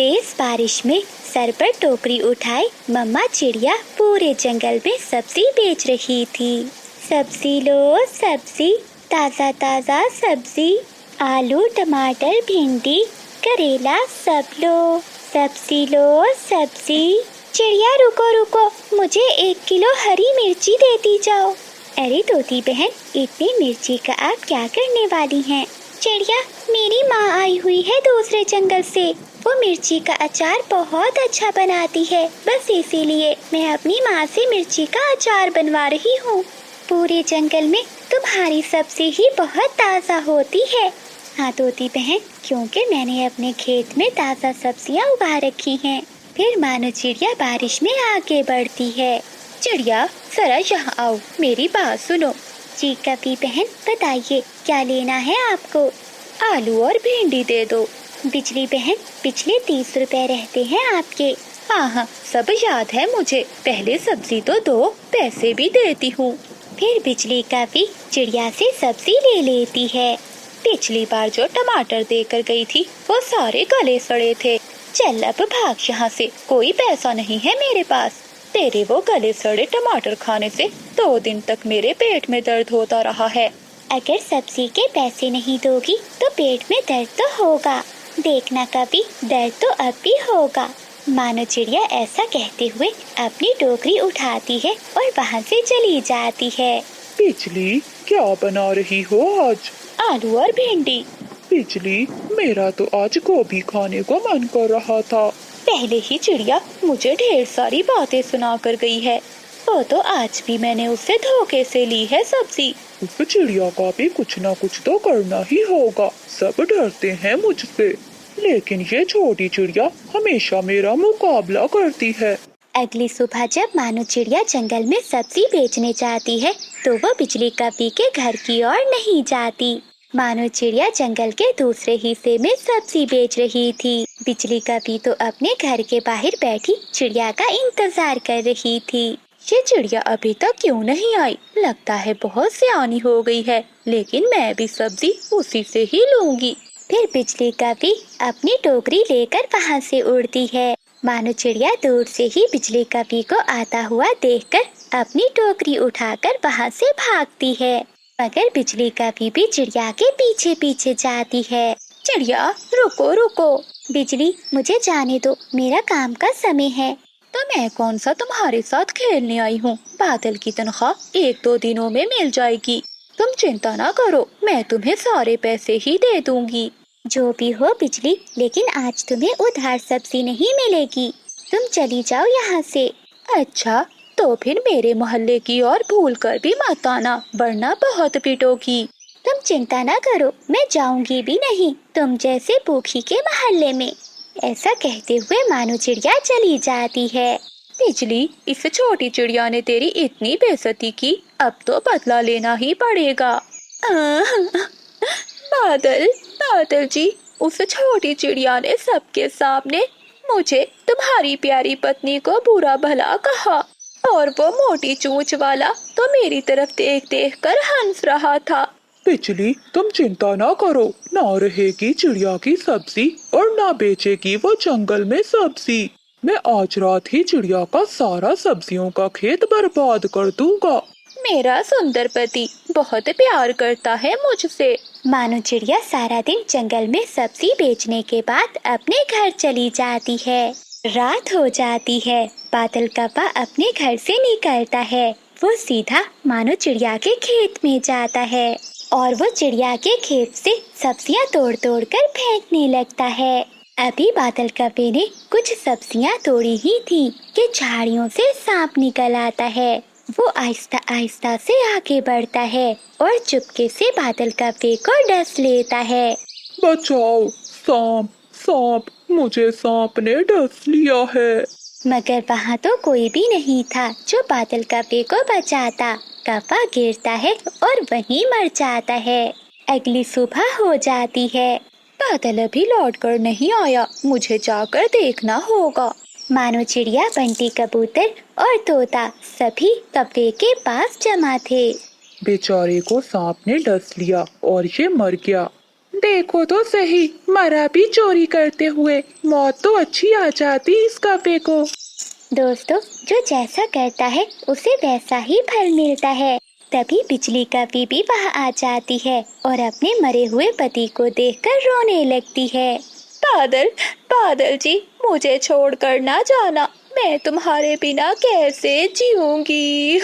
तेज बारिश में सर पर टोकरी उठाए मम्मा चिड़िया पूरे जंगल में सब्जी बेच रही थी। सब्जी लो सब्जी, ताजा ताजा सब्जी, आलू टमाटर भिंडी करेला सब लो। सब्जी लो सब्जी। चिड़िया रुको रुको, मुझे 1 किलो हरी मिर्ची देती जाओ। अरे तोती बहन, इतनी मिर्ची का आप क्या करने वाली हैं? चिड़िया, मेरी माँ आई हुई है दूसरे जंगल से। वो मिर्ची का अचार बहुत अच्छा बनाती है, बस इसीलिए मैं अपनी माँ से मिर्ची का अचार बनवा रही हूँ। पूरे जंगल में तुम्हारी सब्जी ही बहुत ताज़ा होती है। हाँ तोती बहन, क्योंकि मैंने अपने खेत में ताज़ा सब्जियाँ उगा रखी हैं। फिर मानो चिड़िया बारिश में आगे बढ़ती है। चिड़िया जरा यहाँ आओ, मेरी बात सुनो। जी कपी बहन, बताइए क्या लेना है आपको? आलू और भिंडी दे दो। बिजली बहन, पिछले 30 रुपए रहते हैं आपके। हाँ हाँ, सब याद है मुझे। पहले सब्जी तो दो, पैसे भी देती हूँ। फिर बिजली कपी चिड़िया से सब्जी ले लेती है। पिछली बार जो टमाटर देकर गई थी वो सारे गले सड़े थे। चल अब भाग यहाँ से, कोई पैसा नहीं है मेरे पास। तेरे वो गले सड़े टमाटर खाने से 2 दिन तक मेरे पेट में दर्द होता रहा है। अगर सब्जी के पैसे नहीं दोगी तो पेट में दर्द तो होगा। देखना कभी, दर्द तो अब भी होगा। मानो चिड़िया ऐसा कहते हुए अपनी टोकरी उठाती है और वहाँ से चली जाती है। बिजली, क्या बना रही हो आज? आलू और भिंडी। बिजली, मेरा तो आज गोभी खाने को मन कर रहा था। पहले ही चिड़िया मुझे ढेर सारी बातें सुना कर गई है। वो तो आज भी मैंने उससे धोखे से ली है सब्जी। उस चिड़िया का भी कुछ ना कुछ तो करना ही होगा। सब डरते हैं मुझसे, लेकिन ये छोटी चिड़िया हमेशा मेरा मुकाबला करती है। अगली सुबह जब मानो चिड़िया जंगल में सब्जी बेचने जाती है तो वो बिजली कपी के घर की ओर नहीं जाती। मानो चिड़िया जंगल के दूसरे हिस्से में सब्जी बेच रही थी। बिजली कपी तो अपने घर के बाहर बैठी चिड़िया का इंतजार कर रही थी। ये चिड़िया अभी तक क्यों नहीं आई? लगता है बहुत सियानी हो गई है, लेकिन मैं भी सब्जी उसी से ही लूंगी। फिर बिजली कपी अपनी टोकरी लेकर वहाँ से उड़ती है। मानो चिड़िया दूर से ही बिजली कपी को आता हुआ देखकर अपनी टोकरी उठाकर वहाँ से भागती है, मगर बिजली कपी भी चिड़िया के पीछे पीछे जाती है। चिड़िया रुको रुको। बिजली, मुझे जाने दो, मेरा काम का समय है। तो मैं कौन सा तुम्हारे साथ खेलने आई हूँ? बादल की तनख्वाह 1-2 दिनों में मिल जाएगी। तुम चिंता ना करो, मैं तुम्हें सारे पैसे ही दे दूंगी। जो भी हो बिजली, लेकिन आज तुम्हें उधार सब्जी नहीं मिलेगी। तुम चली जाओ यहाँ से। अच्छा, तो फिर मेरे मोहल्ले की ओर भूल कर भी मत आना, वरना बहुत पिटोगी। तुम चिंता ना करो, मैं जाऊंगी भी नहीं तुम जैसे भूखी के मोहल्ले में। ऐसा कहते हुए मानो चिड़िया चली जाती है। बिजली, इस छोटी चिड़िया ने तेरी इतनी बेइज्जती की, अब तो बदला लेना ही पड़ेगा। बादल, बादल जी, उस छोटी चिड़िया ने सबके सामने मुझे तुम्हारी प्यारी पत्नी को बुरा भला कहा, और वो मोटी चोंच वाला तो मेरी तरफ देख देख कर हंस रहा था। बिजली, तुम चिंता ना करो, ना रहेगी चिड़िया की सब्जी और ना बेचेगी वो जंगल में सब्जी। मैं आज रात ही चिड़िया का सारा सब्जियों का खेत बर्बाद कर दूंगा। मेरा सुंदर पति बहुत प्यार करता है मुझसे। मानो चिड़िया सारा दिन जंगल में सब्जी बेचने के बाद अपने घर चली जाती है। रात हो जाती है। बादल कप्पा अपने घर से निकलता है। वो सीधा मानो चिड़िया के खेत में जाता है और वो चिड़िया के खेत से सब्जियां तोड़ तोड़ कर फेंकने लगता है। अभी बादल कप्पे ने कुछ सब्जियां तोड़ी ही थी कि झाड़ियों से सांप निकल आता है। वो आहिस्ता आहिस्ता से आगे बढ़ता है और चुपके से बादल कप्पे को डस लेता है। बचाओ, सांप सांप, मुझे सांप ने डस लिया है। मगर वहाँ तो कोई भी नहीं था जो बादल कप्पे को बचाता। कप्पा गिरता है और वहीं मर जाता है। अगली सुबह हो जाती है। बादल अभी लौट कर नहीं आया, मुझे जाकर देखना होगा। मानो चिड़िया, बंटी कबूतर और तोता सभी कप्पे के पास जमा थे। बेचारे को सांप ने डस लिया और ये मर गया। देखो तो सही, मरा भी चोरी करते हुए। मौत तो अच्छी आ जाती इस कौवे को। दोस्तों, जो जैसा करता है उसे वैसा ही फल मिलता है। तभी बिजली कौवी भी वहाँ आ जाती है और अपने मरे हुए पति को देखकर रोने लगती है। बादल, बादल जी, मुझे छोड़कर ना जाना। मैं तुम्हारे बिना कैसे जीऊंगी।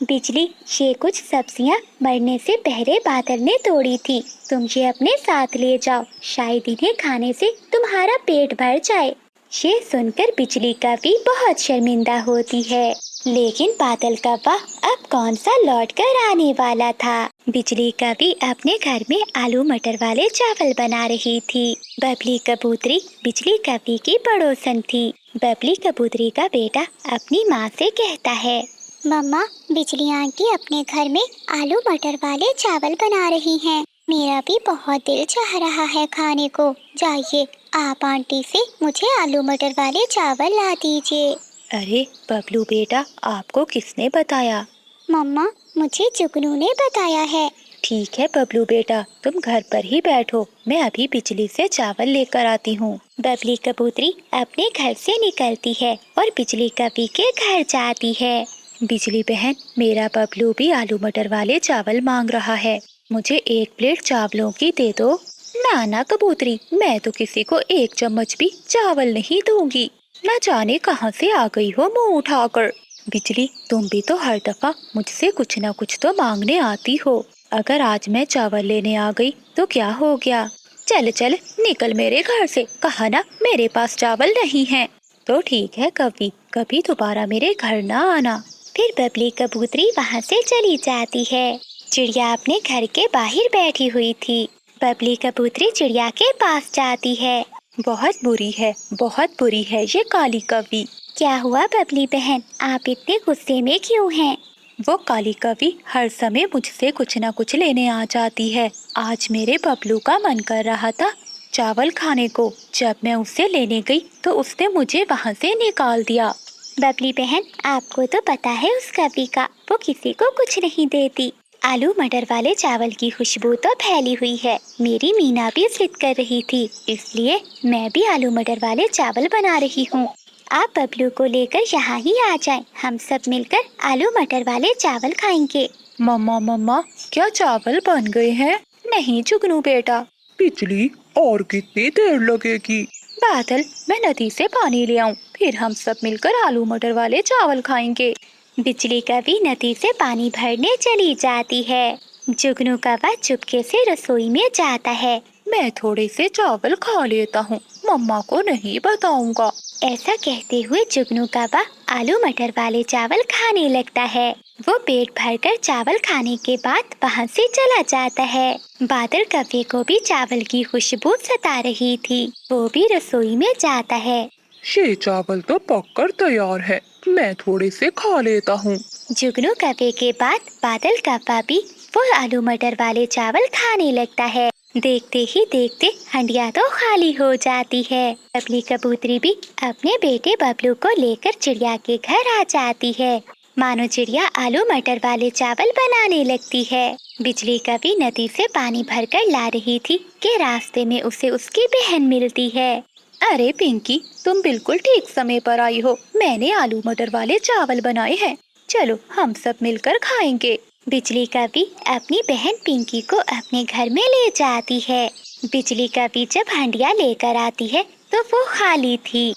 बिजली, ये कुछ सब्जियाँ मरने से पहले बादल ने तोड़ी थी। तुम ये अपने साथ ले जाओ, शायद इन्हें खाने से तुम्हारा पेट भर जाए। ये सुनकर बिजली कौवी बहुत शर्मिंदा होती है, लेकिन बादल कौवा अब कौन सा लौट कर आने वाला था। बिजली कौवी अपने घर में आलू मटर वाले चावल बना रही थी। बबली कबूतरी बिजली कौवी की पड़ोसन थी। बबली कबूतरी का बेटा अपनी माँ से कहता है, मम्मा, बिजली आंटी अपने घर में आलू मटर वाले चावल बना रही हैं। मेरा भी बहुत दिल चाह रहा है खाने को। जाइए, आप आंटी से मुझे आलू मटर वाले चावल ला दीजिए। अरे बबलू बेटा, आपको किसने बताया? मम्मा, मुझे जुगनू ने बताया है। ठीक है बबलू बेटा, तुम घर पर ही बैठो, मैं अभी बिजली से चावल लेकर आती हूँ। बबली कबूतरी अपने घर से निकलती है और बिजली कौवी के घर जाती है। बिजली बहन, मेरा बबलू भी आलू मटर वाले चावल मांग रहा है, मुझे 1 प्लेट चावलों की दे दो। ना ना कबूतरी, मैं तो किसी को 1 चम्मच भी चावल नहीं दूंगी। न जाने कहाँ से आ गई हो मुंह उठाकर। बिजली, तुम भी तो हर दफा मुझसे कुछ न कुछ तो मांगने आती हो। अगर आज मैं चावल लेने आ गई तो क्या हो गया? चल चल निकल मेरे घर से, कहा ना मेरे पास चावल नहीं है। तो ठीक है कभी कभी दोबारा मेरे घर ना आना। फिर बबली कबूतरी वहाँ से चली जाती है। चिड़िया अपने घर के बाहर बैठी हुई थी। बबली कबूतरी चिड़िया के पास जाती है। बहुत बुरी है, बहुत बुरी है ये काली कौवी। क्या हुआ बबली बहन, आप इतने गुस्से में क्यों हैं? वो काली कौवी हर समय मुझसे कुछ न कुछ लेने आ जाती है। आज मेरे बबलू का मन कर रहा था चावल खाने को। जब मैं उससे लेने गई तो उसने मुझे वहाँ से निकाल दिया। बबली बहन, आपको तो पता है उस कौवी का, वो किसी को कुछ नहीं देती। आलू मटर वाले चावल की खुशबू तो फैली हुई है। मेरी मीना भी जिद कर रही थी, इसलिए मैं भी आलू मटर वाले चावल बना रही हूँ। आप बबलू को लेकर यहाँ ही आ जाएं, हम सब मिलकर आलू मटर वाले चावल खाएंगे। मम्मा मम्मा, क्या चावल बन गए हैं? नहीं जुगनू बेटा। बिजली, और कितनी देर लगेगी? बादल, मैं नदी से पानी ले आऊं, फिर हम सब मिलकर आलू मटर वाले चावल खाएंगे। बिजली कौवी नदी से पानी भरने चली जाती है। जुगनू कौवा चुपके से रसोई में जाता है। मैं थोड़े से चावल खा लेता हूँ, मम्मा को नहीं बताऊंगा। ऐसा कहते हुए जुगनू कौवा आलू मटर वाले चावल खाने लगता है। वो पेट भरकर चावल खाने के बाद वहाँ से चला जाता है। बादल कौवे को भी चावल की खुशबू सता रही थी, वो भी रसोई में जाता है। ये चावल तो पककर तैयार है, मैं थोड़े से खा लेता हूँ। जुगनू कौवे के बाद बादल कौवा भी वो आलू मटर वाले चावल खाने लगता है। देखते ही देखते हंडिया तो खाली हो जाती है। बबली कबूतरी भी अपने बेटे बबलू को लेकर चिड़िया के घर आ जाती है। मानो चिड़िया आलू मटर वाले चावल बनाने लगती है। बिजली कौवी नदी से पानी भरकर ला रही थी कि रास्ते में उसे उसकी बहन मिलती है। अरे पिंकी, तुम बिल्कुल ठीक समय पर आई हो, मैंने आलू मटर वाले चावल बनाए हैं, चलो हम सब मिलकर खाएंगे। बिजली कौवी अपनी बहन पिंकी को अपने घर में ले जाती है। बिजली कौवी जब हंडिया लेकर आती है तो वो खाली थी।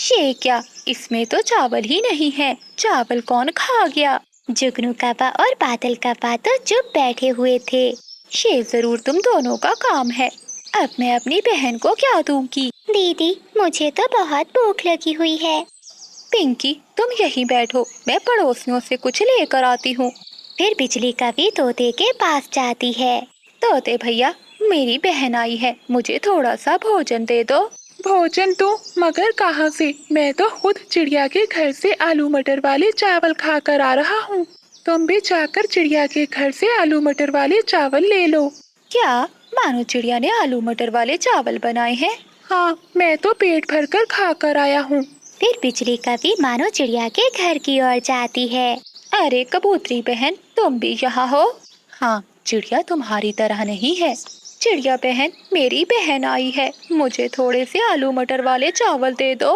ये क्या, इसमें तो चावल ही नहीं है, चावल कौन खा गया? जुगनू कौवा और बादल कौवा तो चुप बैठे हुए थे। ये जरूर तुम दोनों का काम है, अब मैं अपनी बहन को क्या दूंगी? दीदी, मुझे तो बहुत भूख लगी हुई है। पिंकी, तुम यहीं बैठो, मैं पड़ोसियों से कुछ लेकर आती हूँ। फिर बिजली कौवी तोते के पास जाती है। तोते भैया, मेरी बहन आई है, मुझे थोड़ा सा भोजन दे दो। भोजन तो मगर कहाँ से, मैं तो खुद चिड़िया के घर से आलू मटर वाले चावल खा कर आ रहा हूँ। तुम भी जाकर चिड़िया के घर से आलू मटर वाले चावल ले लो। क्या, मानो चिड़िया ने आलू मटर वाले चावल बनाए हैं? हाँ, मैं तो पेट भर कर खा कर आया हूँ। फिर बिजली कौवी मानो चिड़िया के घर की ओर जाती है। अरे कबूतरी बहन, तुम भी यहाँ हो? हाँ, चिड़िया तुम्हारी तरह नहीं है, चिड़िया बहन, मेरी बहन आई है, मुझे थोड़े से आलू मटर वाले चावल दे दो।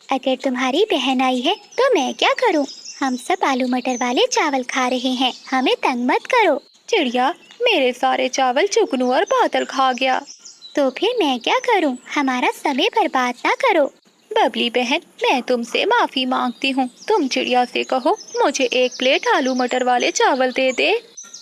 अगर तुम्हारी बहन आई है तो मैं क्या करूं? हम सब आलू मटर वाले चावल खा रहे हैं, हमें तंग मत करो। चिड़िया, मेरे सारे चावल चुगनू और बादल खा गया। तो फिर मैं क्या करूं? हमारा समय बर्बाद ना करो। बबली बहन, मैं तुमसे माफी मांगती हूँ, तुम चिड़िया से कहो मुझे 1 प्लेट आलू मटर वाले चावल दे दे।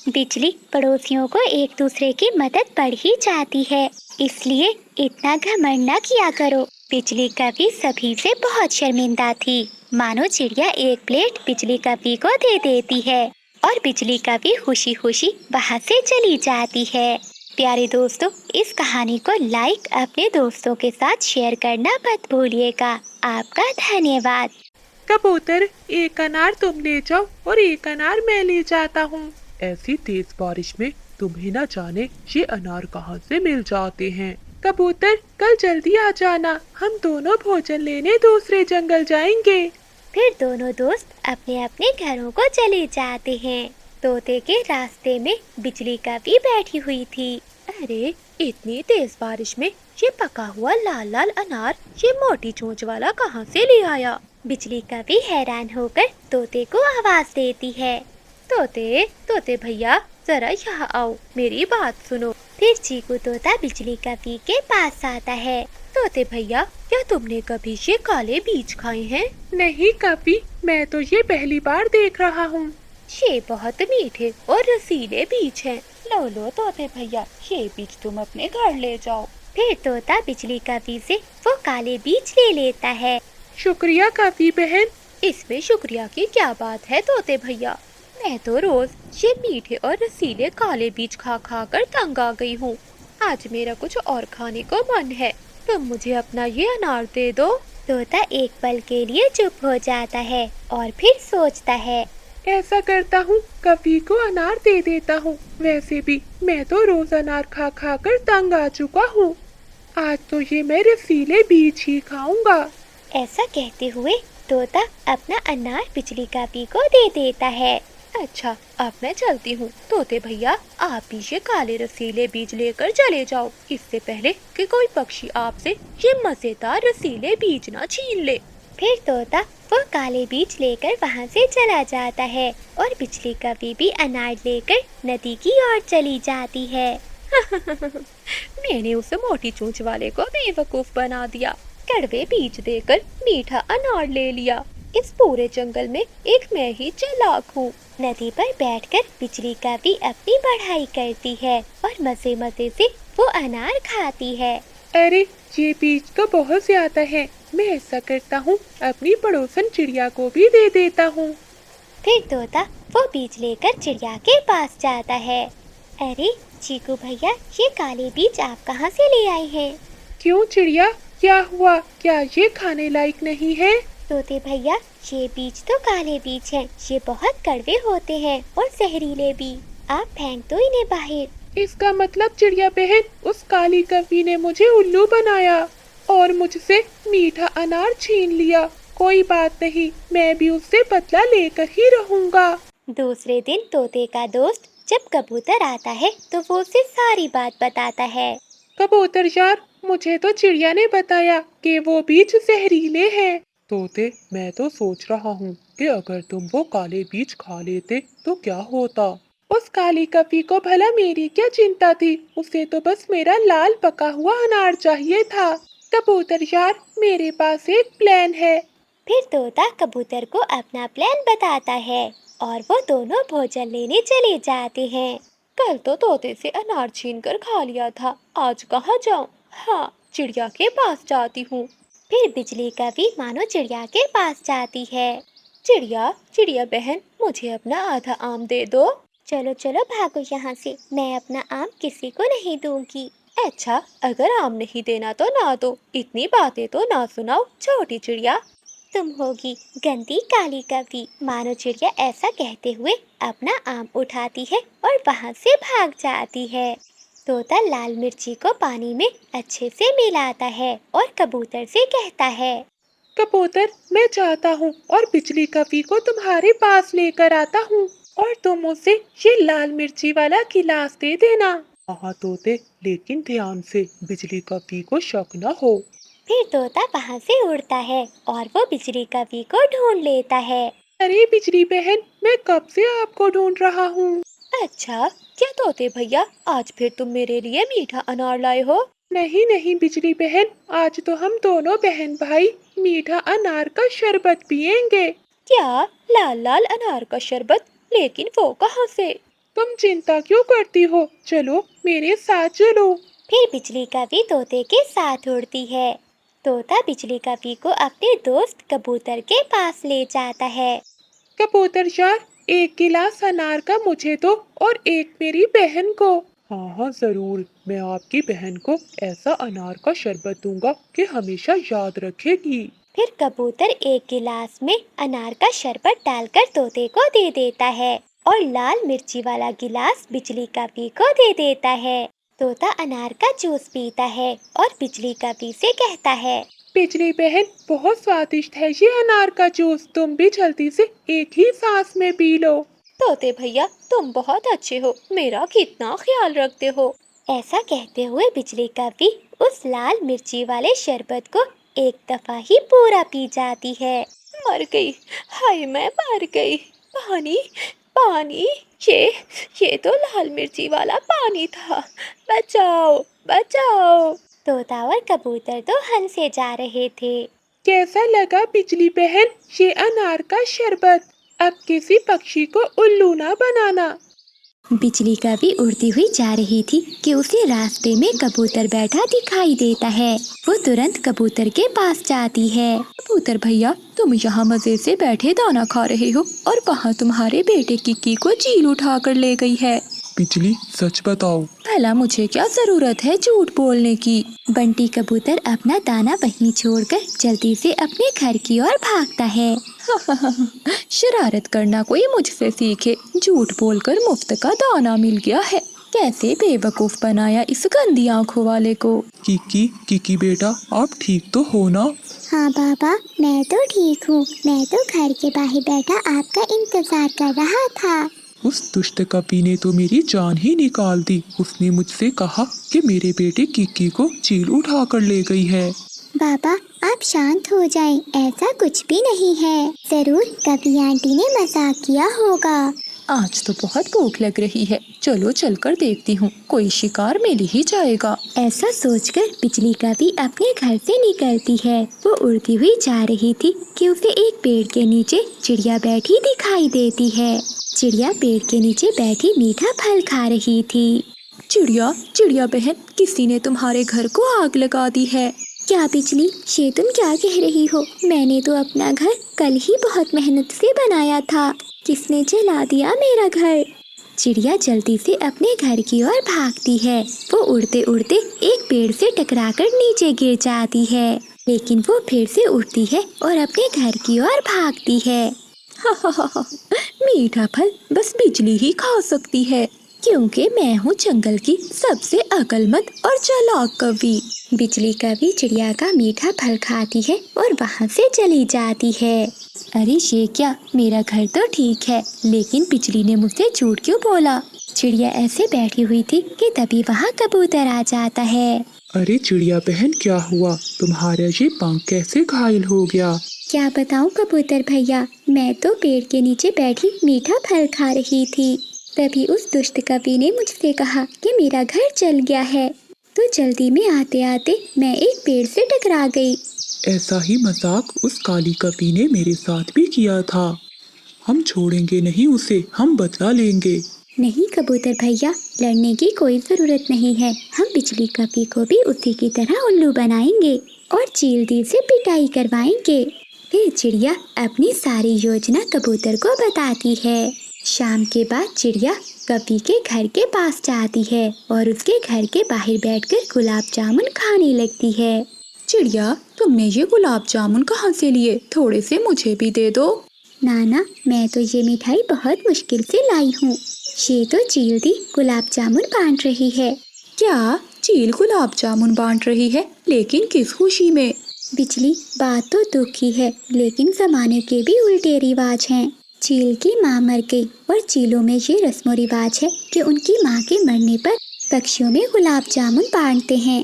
बिजली, पड़ोसियों को एक दूसरे की मदद पड़ ही जाती है, इसलिए इतना घमंड न किया करो। बिजली कभी सभी से बहुत शर्मिंदा थी, मानो चिड़िया 1 प्लेट बिजली कभी को दे देती है और बिजली कभी खुशी खुशी वहाँ से चली जाती है। प्यारे दोस्तों, इस कहानी को लाइक, अपने दोस्तों के साथ शेयर करना मत भूलिएगा। आपका धन्यवाद। कबूतर, 1 अनार तुम ले जाओ और 1 अनार मैं ले जाता हूँ। ऐसी तेज बारिश में तुम्हें न जाने ये अनार कहाँ से मिल जाते हैं। कबूतर, कल जल्दी आ जाना, हम दोनों भोजन लेने दूसरे जंगल जाएंगे। फिर दोनों दोस्त अपने अपने घरों को चले जाते हैं। तोते के रास्ते में बिजली कभी बैठी हुई थी। अरे, इतनी तेज बारिश में ये पका हुआ लाल लाल अनार ये मोटी चोंच वाला कहाँ से ले आया? बिजली कभी हैरान होकर तोते को आवाज देती है। तोते, तोते भैया, जरा यहाँ आओ, मेरी बात सुनो। फिर चीकू तोता बिजली कभी के पास आता है। तोते भैया, क्या तुमने कभी ये काले बीज खाए हैं? नहीं कभी, मैं तो ये पहली बार देख रहा हूँ। ये बहुत मीठे और रसीले बीज हैं। लो लो तोते भैया, ये बीज तुम अपने घर ले जाओ। फिर तोता बिजली कभी से वो काले बीज ले लेता है। शुक्रिया कभी बहन। इसमें शुक्रिया की क्या बात है तोते भैया, मैं तो रोज ये मीठे और रसीले काले बीज खा खा कर तंग आ गई हूँ। आज मेरा कुछ और खाने को मन है, तुम मुझे अपना ये अनार दे दो। तोता एक पल के लिए चुप हो जाता है और फिर सोचता है, ऐसा करता हूँ, कभी को अनार दे देता हूँ। वैसे भी मैं तो रोज अनार खा खा कर तंग आ चुका हूँ, आज तो ये मैं रसीले बीज ही खाऊंगा। ऐसा कहते हुए तोता अपना अनार बिजली कभी को दे देता है। अच्छा, अब मैं चलती हूँ। तोते भैया, आप भी ये काले रसीले बीज लेकर चले जाओ, इससे पहले कि कोई पक्षी आपसे ये मजेदार रसीले बीज ना छीन ले। फिर तोता वो काले बीज लेकर वहाँ से चला जाता है और बिजली कभी भी अनार लेकर नदी की ओर चली जाती है। मैंने उस मोटी चोंच वाले को बेवकूफ बना दिया, कड़वे बीज देकर मीठा अनार ले लिया। इस पूरे जंगल में एक मैं ही चालाक हूँ। नदी पर बैठकर बिजली कभी अपनी पढ़ाई करती है और मजे मजे से वो अनार खाती है। अरे, ये बीज तो बहुत ज्यादा है, मैं ऐसा करता हूँ, अपनी पड़ोसन चिड़िया को भी दे देता हूँ। फिर तोता वो बीज लेकर चिड़िया के पास जाता है। अरे चीकू भैया, ये काले बीज आप कहाँ से ले आए हैं? क्यों चिड़िया, क्या हुआ? क्या ये खाने लायक नहीं है? तोते भैया, ये बीज तो काले बीज हैं, ये बहुत कड़वे होते हैं और जहरीले भी, आप फेंक दो इन्हें बाहर। इसका मतलब चिड़िया बहन, उस काली कवि ने मुझे उल्लू बनाया और मुझसे मीठा अनार छीन लिया। कोई बात नहीं, मैं भी उससे बदला लेकर ही रहूंगा। दूसरे दिन तोते का दोस्त जब कबूतर आता है तो वो उसे सारी बात बताता है। कबूतर यार, मुझे तो चिड़िया ने बताया कि वो बीज जहरीले हैं। तोते, मैं तो सोच रहा हूँ कि अगर तुम वो काले बीज खा लेते तो क्या होता। उस काली कवि को भला मेरी क्या चिंता थी, उसे तो बस मेरा लाल पका हुआ अनार चाहिए था। कबूतर यार, मेरे पास एक प्लान है। फिर तोता कबूतर को अपना प्लान बताता है और वो दोनों भोजन लेने चले जाते हैं। कल तो तोते से अनार छीन कर खा लिया था, आज कहाँ जाऊँ? हाँ, चिड़िया के पास जाती हूँ। फिर बिजली कभी मानो चिड़िया के पास जाती है। चिड़िया, चिड़िया बहन, मुझे अपना आधा आम दे दो। चलो चलो भागो यहाँ से, मैं अपना आम किसी को नहीं दूंगी। अच्छा, अगर आम नहीं देना तो ना दो, इतनी बातें तो ना सुनाओ छोटी चिड़िया। तुम होगी गंदी काली कवि, मानो चिड़िया ऐसा कहते हुए अपना आम उठाती है और वहाँ से भाग जाती है। तोता लाल मिर्ची को पानी में अच्छे से मिलाता है और कबूतर से कहता है, कबूतर, मैं चाहता हूँ और बिजली कवि को तुम्हारे पास लेकर आता हूँ और तुम उसे ये लाल मिर्ची वाला गिलास दे देना। हाँ तोते, लेकिन ध्यान से, बिजली कभी को शक न हो। फिर तोता वहाँ से उड़ता है और वो बिजली कवि को ढूंढ लेता है। अरे बिजली बहन, मैं कब से आपको ढूंढ रहा हूँ। अच्छा, क्या तोते भैया आज फिर तुम मेरे लिए मीठा अनार लाए हो? नहीं नहीं बिजली बहन, आज तो हम दोनों बहन भाई मीठा अनार का शरबत पियेंगे। क्या, लाल लाल अनार का शरबत? लेकिन वो कहाँ से? तुम चिंता क्यों करती हो, चलो मेरे साथ चलो। फिर बिजली कवि तोते के साथ उड़ती है। तोता बिजली कवि को अपने दोस्त कबूतर के पास ले जाता है। कबूतर यार, एक गिलास अनार का मुझे दो और एक मेरी बहन को। हाँ हाँ जरूर, मैं आपकी बहन को ऐसा अनार का शरबत दूंगा कि हमेशा याद रखेगी। फिर कबूतर एक गिलास में अनार का शरबत डालकर तोते को दे देता है और लाल मिर्ची वाला गिलास बिजली कवि को दे देता है। तोता अनार का जूस पीता है और बिजली कवि से कहता है, बिजली बहन, बहुत स्वादिष्ट है ये अनार का जूस, तुम भी जल्दी से एक ही सांस में पी लो। तोते भैया तुम बहुत अच्छे हो, मेरा कितना ख्याल रखते हो। ऐसा कहते हुए बिजली कवि उस लाल मिर्ची वाले शरबत को एक दफा ही पूरा पी जाती है। मर गई, हाय मैं मर गई। पानी, पानी, ये तो लाल मिर्ची वाला पानी था। बचाओ, बचाओ। तोता और कबूतर तो हंसे जा रहे थे। कैसा लगा बिजली बहन ये अनार का शरबत? अब किसी पक्षी को उल्लू ना बनाना। बिजली कवि उड़ती हुई जा रही थी कि उसे रास्ते में कबूतर बैठा दिखाई देता है। वो तुरंत कबूतर के पास जाती है। कबूतर भैया, तुम यहाँ मजे से बैठे दाना खा रहे हो और वहाँ तुम्हारे बेटे किक्की को चील उठा कर ले गई है। बिजली, सच बताओ। भला मुझे क्या जरूरत है झूठ बोलने की। बंटी कबूतर अपना दाना वहीं छोड़कर जल्दी से अपने घर की ओर भागता है। शरारत करना कोई मुझसे सीखे, झूठ बोलकर मुफ्त का दाना मिल गया है। कैसे बेवकूफ बनाया इस गंदी आंखों वाले को। किकी बेटा, आप ठीक तो हो ना? हाँ बाबा, मैं तो ठीक हूँ। मैं तो घर के बाहर बैठा आपका इंतजार कर रहा था। उस दुष्ट कपी ने तो मेरी जान ही निकाल दी। उसने मुझसे कहा कि मेरे बेटे किक्की को चील उठा कर ले गई है। बाबा आप शांत हो जाएं, ऐसा कुछ भी नहीं है। जरूर कभी आंटी ने मजाक किया होगा। आज तो बहुत भूख लग रही है, चलो चलकर देखती हूँ, कोई शिकार मिल ही जाएगा। ऐसा सोचकर बिजली कवि अपने घर से निकलती है। वो उड़ती हुई जा रही थी कि उसे एक पेड़ के नीचे चिड़िया बैठी दिखाई देती है। चिड़िया पेड़ के नीचे बैठी मीठा फल खा रही थी। चिड़िया बहन, किसी ने तुम्हारे घर को आग लगा दी है। क्या बिजली, ये तुम क्या कह रही हो? मैंने तो अपना घर कल ही बहुत मेहनत से बनाया था। किसने जला दिया मेरा घर? चिड़िया जल्दी से अपने घर की ओर भागती है। वो उड़ते उड़ते एक पेड़ से टकराकर नीचे गिर जाती है, लेकिन वो फिर से उड़ती है और अपने घर की ओर भागती है। मीठा फल बस बिजली ही खा सकती है, क्योंकि मैं हूँ जंगल की सबसे अक्लमंद और चालाक कवि। बिजली कवि चिड़िया का मीठा फल खाती है और वहाँ से चली जाती है। अरे ये क्या, मेरा घर तो ठीक है, लेकिन बिजली ने मुझसे झूठ क्यों बोला? चिड़िया ऐसे बैठी हुई थी कि तभी वहाँ कबूतर आ जाता है। अरे चिड़िया बहन, क्या हुआ? तुम्हारा ये पंख कैसे घायल हो गया? क्या बताऊँ कबूतर भैया, मैं तो पेड़ के नीचे बैठी मीठा फल खा रही थी। तभी उस दुष्ट कवि ने मुझसे कहा कि मेरा घर जल गया है, तो जल्दी में आते आते मैं एक पेड़ से टकरा गई। ऐसा ही मजाक उस काली कपी ने मेरे साथ भी किया था। हम छोड़ेंगे नहीं उसे, हम बदला लेंगे। नहीं कबूतर भैया, लड़ने की कोई जरूरत नहीं है। हम बिजली कपी को भी उसी की तरह उल्लू बनाएंगे और चीलती से पिटाई करवाएंगे। फिर चिड़िया अपनी सारी योजना कबूतर को बताती है। शाम के बाद चिड़िया कपी के घर के पास जाती है और उसके घर के बाहर बैठकर गुलाब जामुन खाने लगती है। चिड़िया, तुमने ये गुलाब जामुन कहाँ से लिए? थोड़े से मुझे भी दे दो। नाना, मैं तो ये मिठाई बहुत मुश्किल से लाई हूँ। ये तो चीलती गुलाब जामुन बांट रही है। क्या, चील गुलाब जामुन बांट रही है? लेकिन किस खुशी में? बिजली, बात तो दुख की है, लेकिन जमाने के भी उल्टे रिवाज हैं। चील की माँ मर गई और चीलों में ये रस्म रिवाज है कि उनकी माँ के मरने पर पक्षियों में गुलाब जामुन बांटते हैं।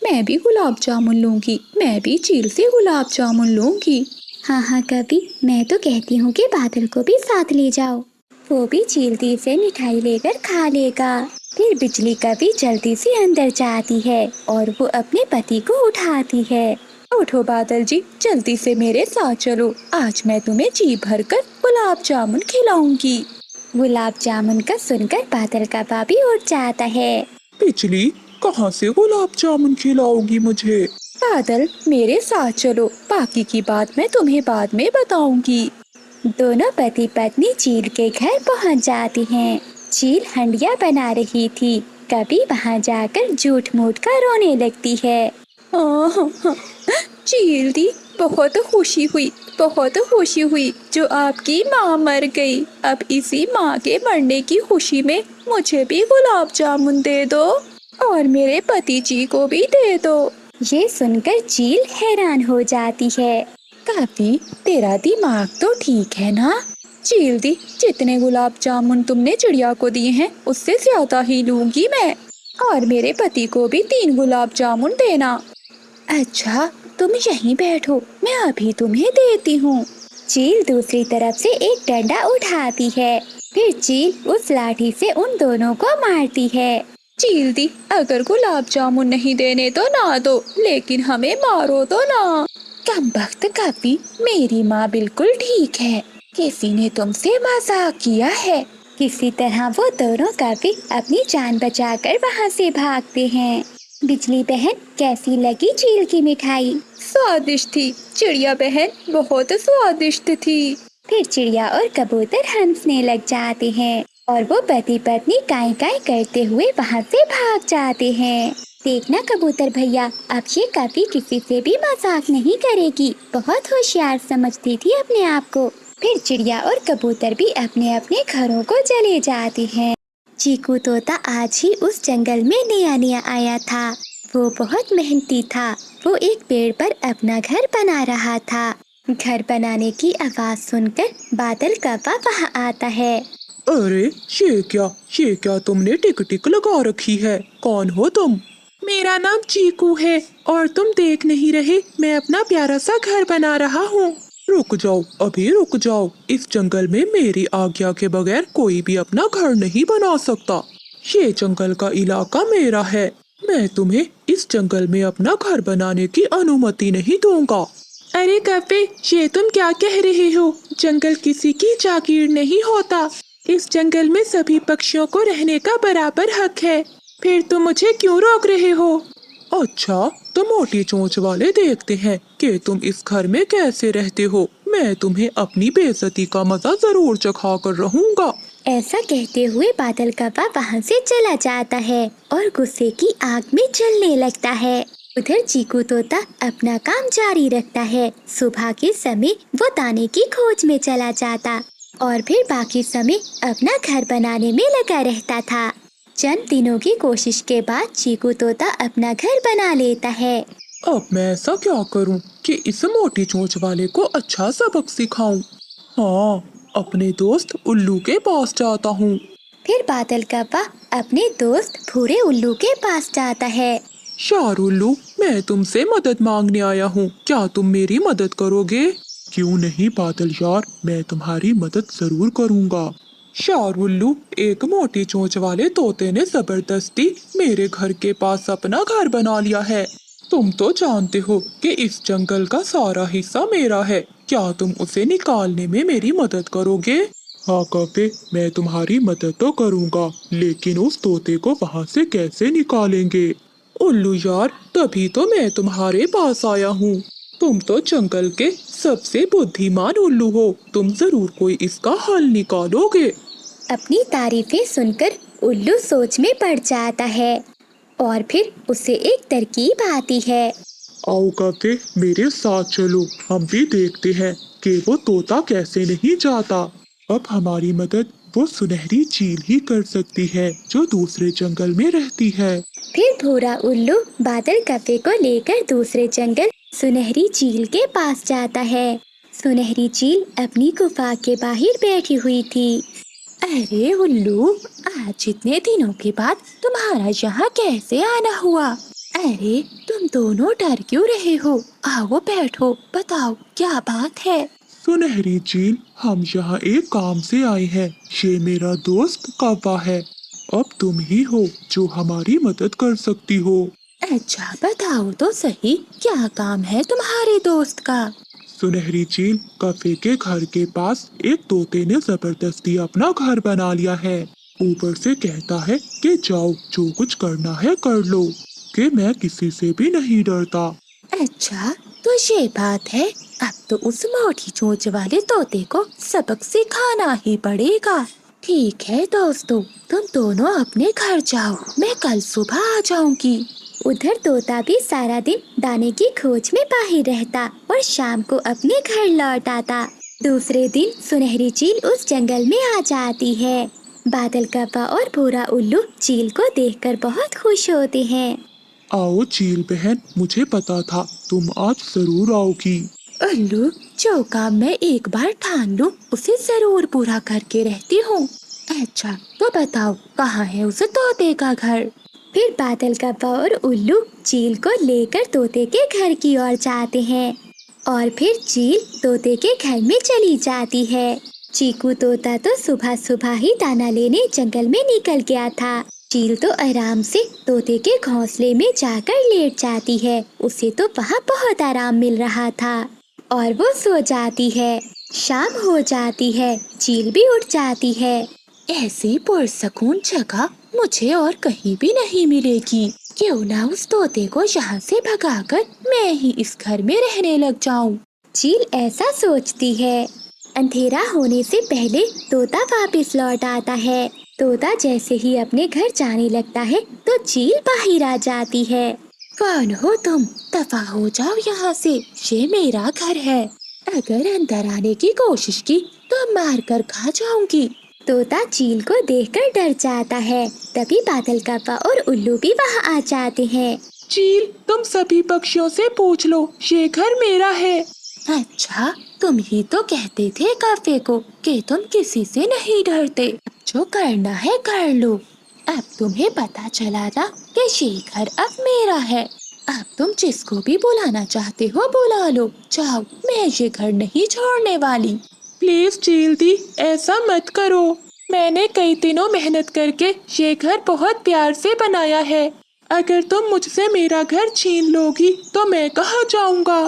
मैं भी गुलाब जामुन लूंगी, मैं भी चील से गुलाब जामुन लूंगी। हाँ हाँ कवि, मैं तो कहती हूँ कि बादल को भी साथ ले जाओ, वो भी चीलती से मिठाई लेकर खा लेगा। फिर बिजली कवि जल्दी से अंदर जाती है और वो अपने पति को उठाती है। उठो बादल जी, जल्दी से मेरे साथ चलो, आज मैं तुम्हें जी भर कर गुलाब जामुन खिलाऊंगी। गुलाब जामुन का सुनकर बादल का भी उठ जाता है। बिजली, कहाँ से गुलाब जामुन खिलाओगी मुझे? बादल, मेरे साथ चलो, बाकी की बात मैं तुम्हें बाद में बताऊंगी। दोनों पति पत्नी चील के घर पहुंच जाती हैं। चील हंडिया बना रही थी। कभी वहां जाकर झूठ मूठ कर रोने लगती है। चील दी, बहुत खुशी हुई, बहुत खुशी हुई जो आपकी माँ मर गई। अब इसी माँ के मरने की खुशी में मुझे भी गुलाब जामुन दे दो और मेरे पति जी को भी दे दो। ये सुनकर चील हैरान हो जाती है। काफी, तेरा दिमाग तो ठीक है ना? चील दी, जितने गुलाब जामुन तुमने चिड़िया को दिए हैं उससे ज्यादा ही लूंगी मैं, और मेरे पति को भी 3 गुलाब जामुन देना। अच्छा, तुम यहीं बैठो, मैं अभी तुम्हें देती हूँ। चील दूसरी तरफ से एक डंडा उठाती है। फिर चील उस लाठी से उन दोनों को मारती है। चील दी, अगर गुलाब जामुन नहीं देने तो ना दो, लेकिन हमें मारो तो ना। कमबख्त काफी, मेरी माँ बिल्कुल ठीक है, किसी ने तुमसे मजाक किया है। किसी तरह वो दोनों काफी अपनी जान बचाकर वहाँ से भागते हैं। बिजली बहन, कैसी लगी चील की मिठाई? स्वादिष्ट थी चिड़िया बहन, बहुत स्वादिष्ट थी। फिर चिड़िया और कबूतर हंसने लग जाते हैं और वो पति पत्नी काई काई करते हुए वहाँ से भाग जाते हैं। देखना कबूतर भैया, अब ये काफी किसी से भी मजाक नहीं करेगी, बहुत होशियार समझती थी अपने आप को। फिर चिड़िया और कबूतर भी अपने अपने घरों को चले जाते हैं। चीकू तोता आज ही उस जंगल में नया नया आया था। वो बहुत मेहनती था। वो एक पेड़ पर अपना घर बना रहा था। घर बनाने की आवाज सुनकर बादल कौवा वहाँ आता है। अरे ये क्या तुमने टिक टिक लगा रखी है? कौन हो तुम? मेरा नाम चीकू है और तुम देख नहीं रहे मैं अपना प्यारा सा घर बना रहा हूँ। रुक जाओ, अभी रुक जाओ, इस जंगल में मेरी आज्ञा के बगैर कोई भी अपना घर नहीं बना सकता। ये जंगल का इलाका मेरा है, मैं तुम्हें इस जंगल में अपना घर बनाने की अनुमति नहीं दूंगा। अरे कफे, ये तुम क्या कह रहे हो? जंगल किसी की जागीर नहीं होता। इस जंगल में सभी पक्षियों को रहने का बराबर हक है। फिर तुम मुझे क्यों रोक रहे हो? अच्छा, तो मोटी चोंच वाले देखते हैं कि तुम इस घर में कैसे रहते हो। मैं तुम्हें अपनी बेइज्जती का मजा जरूर चखा कर रहूंगा। ऐसा कहते हुए बादल कौवा वहाँ से चला जाता है और गुस्से की आग में जलने लगता है। उधर चीकू तोता अपना काम जारी रखता है। सुबह के समय वो दाने की खोज में चला जाता और फिर बाकी समय अपना घर बनाने में लगा रहता था। चंद दिनों की कोशिश के बाद चीकू तोता अपना घर बना लेता है। अब मैं ऐसा क्या करूं कि इस मोटी चोंच वाले को अच्छा सबक सिखाऊं? हाँ, अपने दोस्त उल्लू के पास जाता हूँ। फिर बादल कौवा अपने दोस्त भूरे उल्लू के पास जाता है। यार उल्लू, मैं तुमसे मदद मांगने आया हूँ, क्या तुम मेरी मदद करोगे? क्यों नहीं बादल यार, मैं तुम्हारी मदद जरूर करूँगा। यार उल्लू, एक मोटी चोंच वाले तोते ने जबरदस्ती मेरे घर के पास अपना घर बना लिया है। तुम तो जानते हो कि इस जंगल का सारा हिस्सा मेरा है, क्या तुम उसे निकालने में मेरी मदद करोगे? हाँ कपे, मैं तुम्हारी मदद तो करूँगा, लेकिन उस तोते को वहाँ से कैसे निकालेंगे? उल्लू यार, तभी तो मैं तुम्हारे पास आया हूँ। तुम तो जंगल के सबसे बुद्धिमान उल्लू हो, तुम जरूर कोई इसका हल निकालोगे। अपनी तारीफें सुनकर उल्लू सोच में पड़ जाता है और फिर उसे एक तरकीब आती है। आओ काके, मेरे साथ चलो, हम भी देखते हैं कि वो तोता कैसे नहीं जाता। अब हमारी मदद वो सुनहरी चील ही कर सकती है जो दूसरे जंगल में रहती है। फिर भूरा उल्लू बादल कौवे को लेकर दूसरे जंगल सुनहरी चील के पास जाता है। सुनहरी चील अपनी गुफा के बाहर बैठी हुई थी। अरे उल्लू, आज इतने दिनों के बाद तुम्हारा यहाँ कैसे आना हुआ? अरे तुम दोनों डर क्यों रहे हो? आओ बैठो, बताओ क्या बात है? सुनहरी चील, हम यहाँ एक काम से आए हैं। ये मेरा दोस्त कौवा है। अब तुम ही हो जो हमारी मदद कर सकती हो। अच्छा बताओ तो सही, क्या काम है तुम्हारे दोस्त का? सुनहरी चील, कफे के घर के पास एक तोते ने जबरदस्ती अपना घर बना लिया है। ऊपर से कहता है कि जाओ जो कुछ करना है कर लो, कि मैं किसी से भी नहीं डरता। अच्छा तो ये बात है, अब तो उस मोटी चोंच वाले तोते को सबक सिखाना ही पड़ेगा। ठीक है दोस्तों, तुम दोनों अपने घर जाओ, मैं कल सुबह आ जाऊंगी। उधर तोता भी सारा दिन दाने की खोज में बाहर रहता और शाम को अपने घर लौट आता। दूसरे दिन सुनहरी चील उस जंगल में आ जाती है। बादल कौवा और भूरा उल्लू चील को देखकर बहुत खुश होते हैं। आओ चील बहन, मुझे पता था तुम आज जरूर आओगी। उल्लू, जो काम मैं एक बार ठान लूं उसे जरूर पूरा करके रहती हूँ। अच्छा तो बताओ, कहाँ है उस तोते का घर? फिर बादल कौवा और उल्लू चील को लेकर तोते के घर की ओर जाते हैं और फिर चील तोते के घर में चली जाती है। चीकू तोता तो सुबह सुबह ही दाना लेने जंगल में निकल गया था। चील तो आराम से तोते के घोंसले में जाकर लेट जाती है। उसे तो वहाँ बहुत आराम मिल रहा था और वो सो जाती है। शाम हो जाती है, चील भी उठ जाती है। ऐसी पुरसकून जगह मुझे और कहीं भी नहीं मिलेगी। क्यों ना उस तोते को यहाँ से भगाकर मैं ही इस घर में रहने लग जाऊं। चील ऐसा सोचती है। अंधेरा होने से पहले तोता वापस लौट आता है। तोता जैसे ही अपने घर जाने लगता है तो चील बाहर आ जाती है। कौन हो तुम? दफा हो जाओ यहाँ से, ये मेरा घर है। अगर अंदर आने की कोशिश की तो मार कर खा जाऊंगी। तोता चील को देखकर डर जाता है। तभी बादल कौवा और उल्लू भी वहाँ आ जाते हैं। चील, तुम सभी पक्षियों से पूछ लो, ये घर मेरा है। अच्छा, तुम ही तो कहते थे कौवे को कि तुम किसी से नहीं डरते। अब जो करना है कर लो। अब तुम्हें पता चला ना कि ये घर अब मेरा है। अब तुम जिसको भी बुलाना चाहते हो बुला लो। जाओ, मैं ये घर नहीं छोड़ने वाली। प्लीज चील दी, ऐसा मत करो। मैंने कई दिनों मेहनत करके ये घर बहुत प्यार से बनाया है। अगर तुम मुझसे मेरा घर छीन लोगी तो मैं कहाँ जाऊँगा?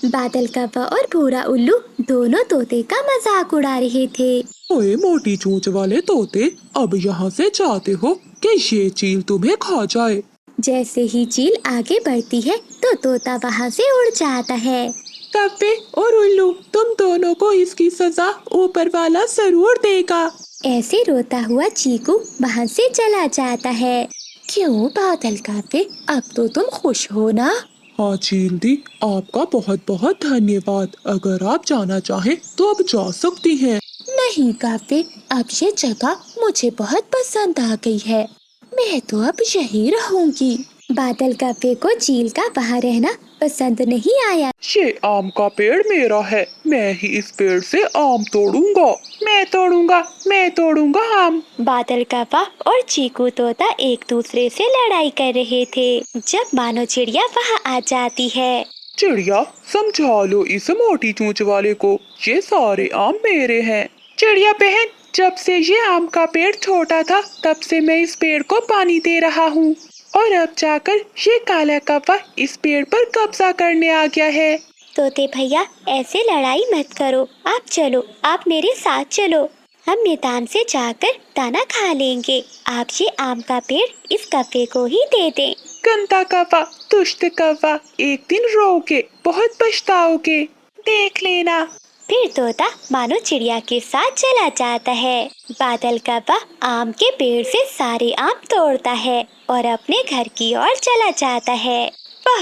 बादल कौवा और भूरा उल्लू दोनों तोते का मजाक उड़ा रहे थे। ओए मोटी चोंच वाले तोते, अब यहाँ से चाहते हो कि ये चील तुम्हें खा जाए? जैसे ही चील आगे बढ़ती है तो तोता वहाँ से उड़ जाता है। कौवे और उल्लू, तुम दोनों को इसकी सजा ऊपर वाला जरूर देगा। ऐसे रोता हुआ चीकू वहाँ से चला जाता है। क्यों बादल कौवे, अब तो तुम खुश हो ना? हाँ चील दी, आपका बहुत बहुत धन्यवाद। अगर आप जाना चाहें तो अब जा सकती हैं। नहीं कौवे, अब ये जगह मुझे बहुत पसंद आ गई है। मैं तो अब यहीं रहूंगी। बादल कौवे को चील का वहाँ रहना पसंद नहीं आया। ये आम का पेड़ मेरा है, मैं ही इस पेड़ से आम तोड़ूंगा। मैं तोड़ूंगा आम। बादल कौवा और चीकू तोता एक दूसरे से लड़ाई कर रहे थे जब मानो चिड़िया वहाँ आ जाती है। चिड़िया, समझा लो इस मोटी चोंच वाले को, ये सारे आम मेरे हैं। चिड़िया बहन, जब से ये आम का पेड़ छोटा था तब से मैं इस पेड़ को पानी दे रहा हूँ और अब जाकर ये काला कौवा इस पेड़ पर कब्जा करने आ गया है। तोते भैया, ऐसे लड़ाई मत करो। आप चलो, आप मेरे साथ चलो। हम मैदान से जाकर दाना खा लेंगे। आप ये आम का पेड़ इस कौवे को ही दे दें। गंदा कौवा, दुष्ट कौवा, एक दिन रोगे, बहुत पछताओगे, देख लेना। फिर तोता मानो चिड़िया के साथ चला जाता है। बादल कौवा आम के पेड़ से सारे आम तोड़ता है और अपने घर की ओर चला जाता है।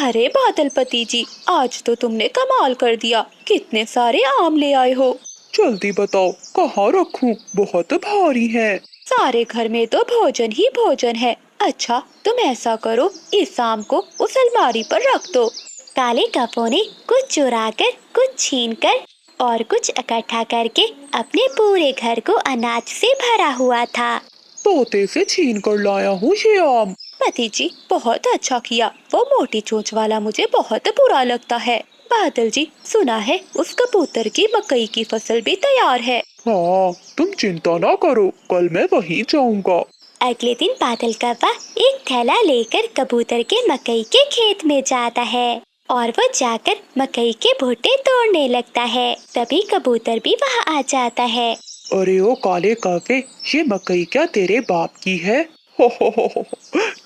अरे बादलपति जी, आज तो तुमने कमाल कर दिया। कितने सारे आम ले आए हो। जल्दी बताओ कहाँ रखूं? बहुत भारी है। सारे घर में तो भोजन ही भोजन है। अच्छा तुम ऐसा करो, इस आम को उस अलमारी पर रख दो। काले कौवे ने कुछ चुरा कर, कुछ छीन कर और कुछ इकट्ठा करके अपने पूरे घर को अनाज से भरा हुआ था। तोते से छीन कर लाया हूँ ये आम। पति जी, बहुत अच्छा किया। वो मोटी चोंच वाला मुझे बहुत बुरा लगता है। बादल जी, सुना है उस कबूतर की मकई की फसल भी तैयार है। हाँ, तुम चिंता ना करो, कल मैं वहीं जाऊंगा। अगले दिन बादल कौवा एक थैला लेकर कबूतर के मकई के खेत में जाता है और वो जाकर मकई के भुट्टे तोड़ने लगता है। तभी कबूतर भी वहाँ आ जाता है। अरे ओ काले कौवे, ये मकई क्या तेरे बाप की है? हो,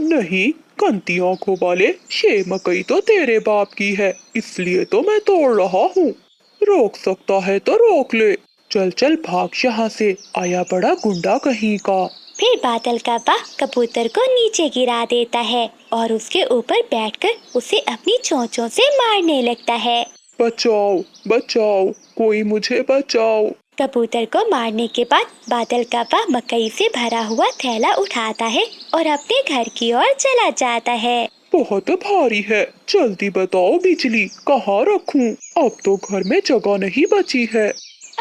नहीं कंती आंखों वाले, ये मकई तो तेरे बाप की है, इसलिए तो मैं तोड़ रहा हूँ। रोक सकता है तो रोक ले। चल चल भाग यहाँ से, आया बड़ा गुंडा कहीं का। फिर बादल कौवा कबूतर को नीचे गिरा देता है और उसके ऊपर बैठकर उसे अपनी चोंचों से मारने लगता है। बचाओ बचाओ, कोई मुझे बचाओ। कबूतर को मारने के बाद बादल कौवा मकई से भरा हुआ थैला उठाता है और अपने घर की ओर चला जाता है। बहुत भारी है, जल्दी बताओ बिजली, कहाँ रखूं? अब तो घर में जगह नहीं बची है।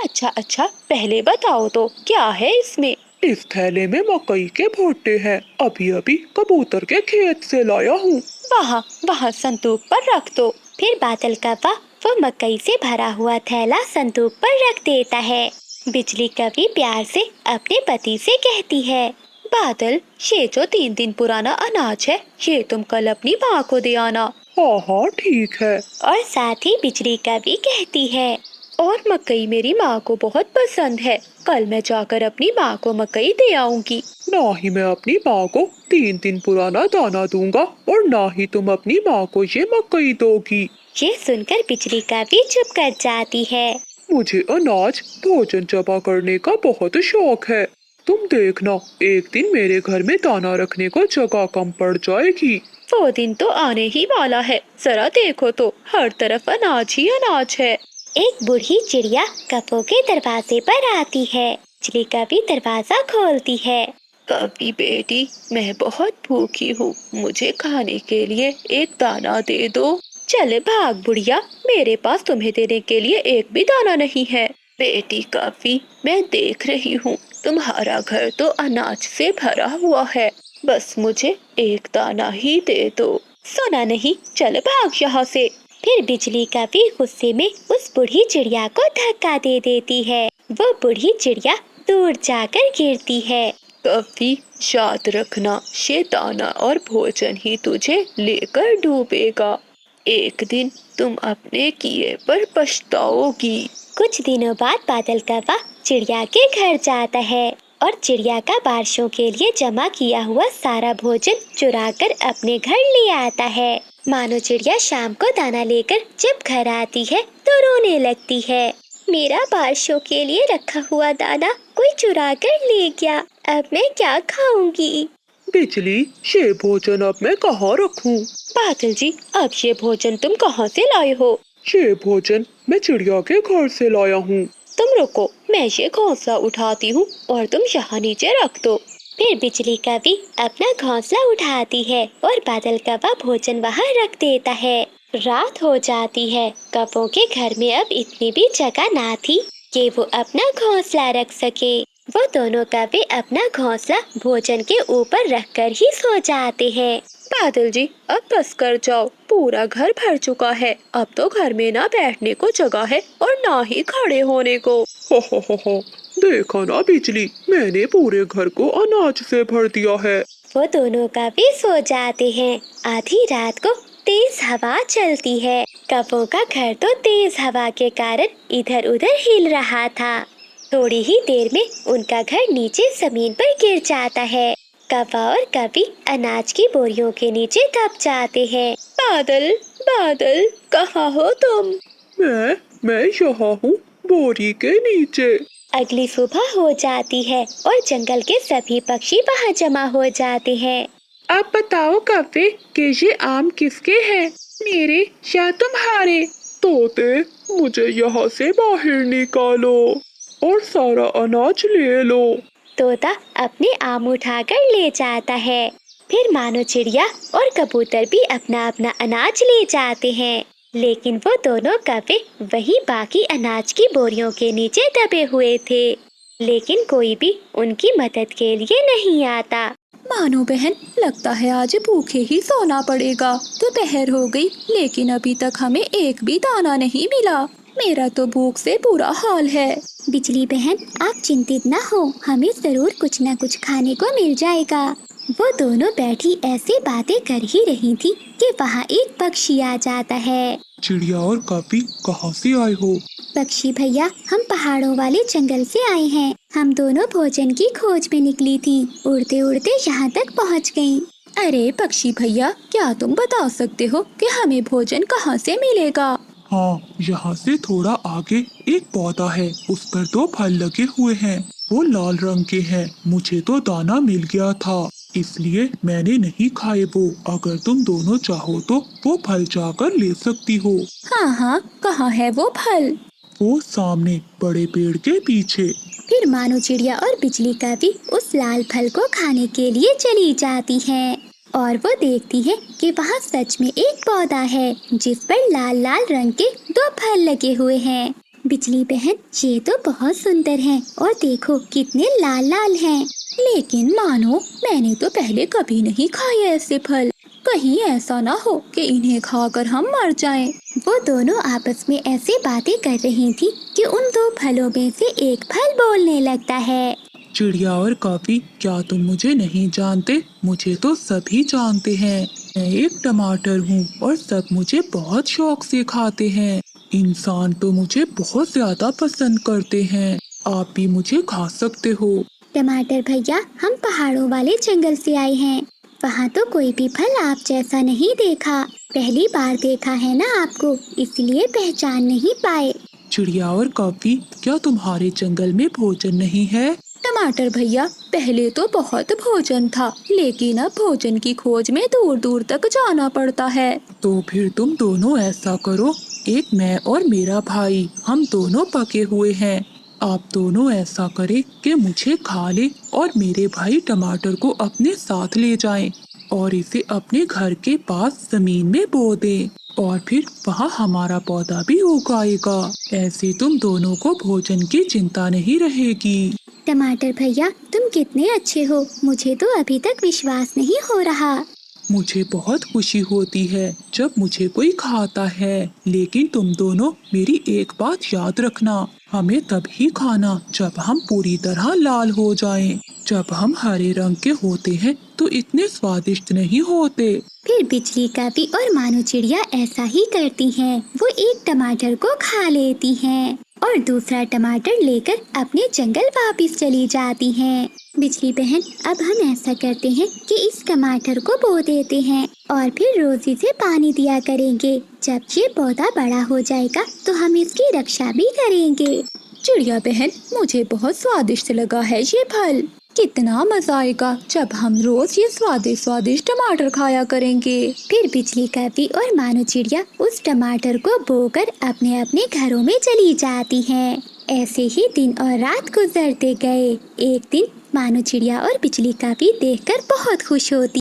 अच्छा, पहले बताओ तो क्या है इसमें? इस थैले में मकई के भुट्टे हैं, अभी अभी कबूतर के खेत से लाया हूँ। वहाँ संदूक पर रख दो। फिर बादल कौवा वो मकई से भरा हुआ थैला संदूक पर रख देता है। बिजली कभी प्यार से अपने पति से कहती है, बादल, ये जो 3 दिन पुराना अनाज है, ये तुम कल अपनी माँ को दे आना। हाँ हाँ ठीक है। और साथ ही बिजली कभी कहती है, और मकई मेरी माँ को बहुत पसंद है, कल मैं जाकर अपनी माँ को मकई दे आऊंगी। ना ही मैं अपनी माँ को 3 दिन पुराना दाना दूंगा और ना ही तुम अपनी माँ को ये मकई दोगी। ये सुनकर बिजली कभी चुप कर जाती है। मुझे अनाज भोजन जमा करने का बहुत शौक है। तुम देखना, एक दिन मेरे घर में दाना रखने को जगह कम पड़ जाएगी। वो दिन तो आने ही वाला है, जरा देखो तो हर तरफ अनाज ही अनाज है। एक बूढ़ी चिड़िया कपो के दरवाजे पर आती है। बिजली कभी दरवाजा खोलती है। कभी बेटी, मैं बहुत भूखी हूँ, मुझे खाने के लिए एक दाना दे दो। चले भाग बुढ़िया, मेरे पास तुम्हें देने के लिए एक भी दाना नहीं है। बेटी काफी, मैं देख रही हूँ तुम्हारा घर तो अनाज से भरा हुआ है, बस मुझे एक दाना ही दे दो। सुना नहीं, चल भाग यहाँ से। फिर बिजली कभी गुस्से में उस बूढ़ी चिड़िया को धक्का दे देती है। वो बूढ़ी चिड़िया दूर जाकर गिरती है। कभी याद रखना, ये दाना और भोजन ही तुझे लेकर डूबेगा। एक दिन तुम अपने किए पर पछताओगी। कुछ दिनों बाद बादल कौवा चिड़िया के घर जाता है और चिड़िया का बारिशों के लिए जमा किया हुआ सारा भोजन चुरा कर अपने घर ले आता है। मानो चिड़िया शाम को दाना लेकर जब घर आती है तो रोने लगती है। मेरा बारिशों के लिए रखा हुआ दाना कोई चुरा कर ले गया, अब मैं क्या खाऊंगी? बिजली, ये भोजन अब मैं कहाँ रखूं? बादल जी, अब ये भोजन तुम कहाँ से लाए हो? ये भोजन मैं चिड़िया के घर से लाया हूँ। तुम रुको, मैं ये घोंसला उठाती हूँ और तुम यहाँ नीचे रख दो। फिर बिजली कभी अपना घोंसला उठाती है और बादल कौवा भोजन वहाँ रख देता है। रात हो जाती है। कौवों के घर में अब इतनी भी जगह ना थी कि वो अपना घोंसला रख सके। वो दोनों कौवे अपना घोंसला भोजन के ऊपर रखकर ही सो जाते हैं। बादल जी, अब बस कर जाओ, पूरा घर भर चुका है, अब तो घर में ना बैठने को जगह है और ना ही खड़े होने को। हो, देखा ना बिजली, मैंने पूरे घर को अनाज से भर दिया है। वो दोनों कौवे सो जाते हैं। आधी रात को तेज हवा चलती है। कौवों का घर तो तेज हवा के कारण इधर उधर हिल रहा था। थोड़ी ही देर में उनका घर नीचे जमीन पर गिर जाता है। कौवा और कभी अनाज की बोरियों के नीचे दब जाते हैं। बादल, बादल, कहाँ हो तुम? मैं यहाँ हूँ, बोरी के नीचे। अगली सुबह हो जाती है और जंगल के सभी पक्षी वहाँ जमा हो जाते हैं। अब बताओ कौवे कि ये आम किसके हैं, मेरे या तुम्हारे? तोते, मुझे यहाँ से बाहर निकालो और सारा अनाज ले लो। तोता अपने आम उठाकर ले जाता है। फिर मानो चिड़िया और कबूतर भी अपना अपना अनाज ले जाते हैं। लेकिन वो दोनों कौवे वही बाकी अनाज की बोरियों के नीचे दबे हुए थे, लेकिन कोई भी उनकी मदद के लिए नहीं आता। मानो बहन, लगता है आज भूखे ही सोना पड़ेगा। दोपहर हो गई लेकिन अभी तक हमें एक भी दाना नहीं मिला। मेरा तो भूख से बुरा हाल है। बिजली बहन, आप चिंतित न हो, हमें जरूर कुछ न कुछ खाने को मिल जाएगा। वो दोनों बैठी ऐसे बातें कर ही रही थी कि वहाँ एक पक्षी आ जाता है। चिड़िया और कौवी कहाँ से आए हो? पक्षी भैया, हम पहाड़ों वाले जंगल से आए हैं। हम दोनों भोजन की खोज में निकली थी। उड़ते उड़ते यहाँ तक पहुँच गयी। अरे पक्षी भैया, क्या तुम बता सकते हो कि हमें भोजन कहाँ से मिलेगा? हाँ, यहाँ से थोड़ा आगे एक पौधा है, उस पर 2 फल लगे हुए हैं। वो लाल रंग के हैं। मुझे तो दाना मिल गया था, इसलिए मैंने नहीं खाए वो। अगर तुम दोनों चाहो तो वो फल जाकर ले सकती हो। हाँ हाँ, कहाँ है वो फल? वो सामने बड़े पेड़ के पीछे। फिर मानो चिड़िया और बिजली कौवी उस लाल फल को खाने के लिए चली जाती हैं और वो देखती है कि वहाँ सच में एक पौधा है जिस पर लाल लाल रंग के 2 फल लगे हुए हैं। बिजली बहन, ये तो बहुत सुंदर हैं और देखो कितने लाल लाल हैं। लेकिन मानो, मैंने तो पहले कभी नहीं खाए ऐसे फल। कहीं ऐसा ना हो कि इन्हें खाकर हम मर जाएं। वो दोनों आपस में ऐसे बातें कर रही थी कि उन 2 फलों में से एक फल बोलने लगता है। चिड़िया और कौवी, क्या तुम मुझे नहीं जानते? मुझे तो सभी जानते हैं। मैं एक टमाटर हूँ और सब मुझे बहुत शौक से खाते हैं। इंसान तो मुझे बहुत ज्यादा पसंद करते हैं। आप भी मुझे खा सकते हो। टमाटर भैया, हम पहाड़ों वाले जंगल से आए हैं। वहाँ तो कोई भी फल आप जैसा नहीं देखा। पहली बार देखा है ना आपको, इसलिए पहचान नहीं पाए। चिड़िया और कौवी, क्या तुम्हारे जंगल में भोजन नहीं है? टमाटर भैया, पहले तो बहुत भोजन था, लेकिन अब भोजन की खोज में दूर दूर तक जाना पड़ता है। तो फिर तुम दोनों ऐसा करो, एक मैं और मेरा भाई, हम दोनों पके हुए हैं। आप दोनों ऐसा करें कि मुझे खा ले और मेरे भाई टमाटर को अपने साथ ले जाएं और इसे अपने घर के पास जमीन में बो दें और फिर वहाँ हमारा पौधा भी उगाएगा। ऐसे तुम दोनों को भोजन की चिंता नहीं रहेगी। टमाटर भैया, तुम कितने अच्छे हो, मुझे तो अभी तक विश्वास नहीं हो रहा। मुझे बहुत खुशी होती है जब मुझे कोई खाता है, लेकिन तुम दोनों मेरी एक बात याद रखना, हमें तभी खाना जब हम पूरी तरह लाल हो जाएं। जब हम हरे रंग के होते हैं तो इतने स्वादिष्ट नहीं होते। फिर बिजली कौवी और मानो चिड़िया ऐसा ही करती हैं। वो एक टमाटर को खा लेती हैं और दूसरा टमाटर लेकर अपने जंगल वापस चली जाती हैं। बिजली बहन, अब हम ऐसा करते हैं कि इस टमाटर को बो देते हैं और फिर रोज इसे पानी दिया करेंगे। जब ये पौधा बड़ा हो जाएगा तो हम इसकी रक्षा भी करेंगे। चिड़िया बहन, मुझे बहुत स्वादिष्ट लगा है ये फल। कितना मजा आएगा जब हम रोज ये स्वादिष्ट टमाटर खाया करेंगे। फिर बिजली कौवी और मानो चिड़िया उस टमाटर को बोकर अपने अपने घरों में चली जाती हैं। ऐसे ही दिन और रात गुजरते गए। एक दिन मानो चिड़िया और बिजली कौवी देखकर बहुत खुश होती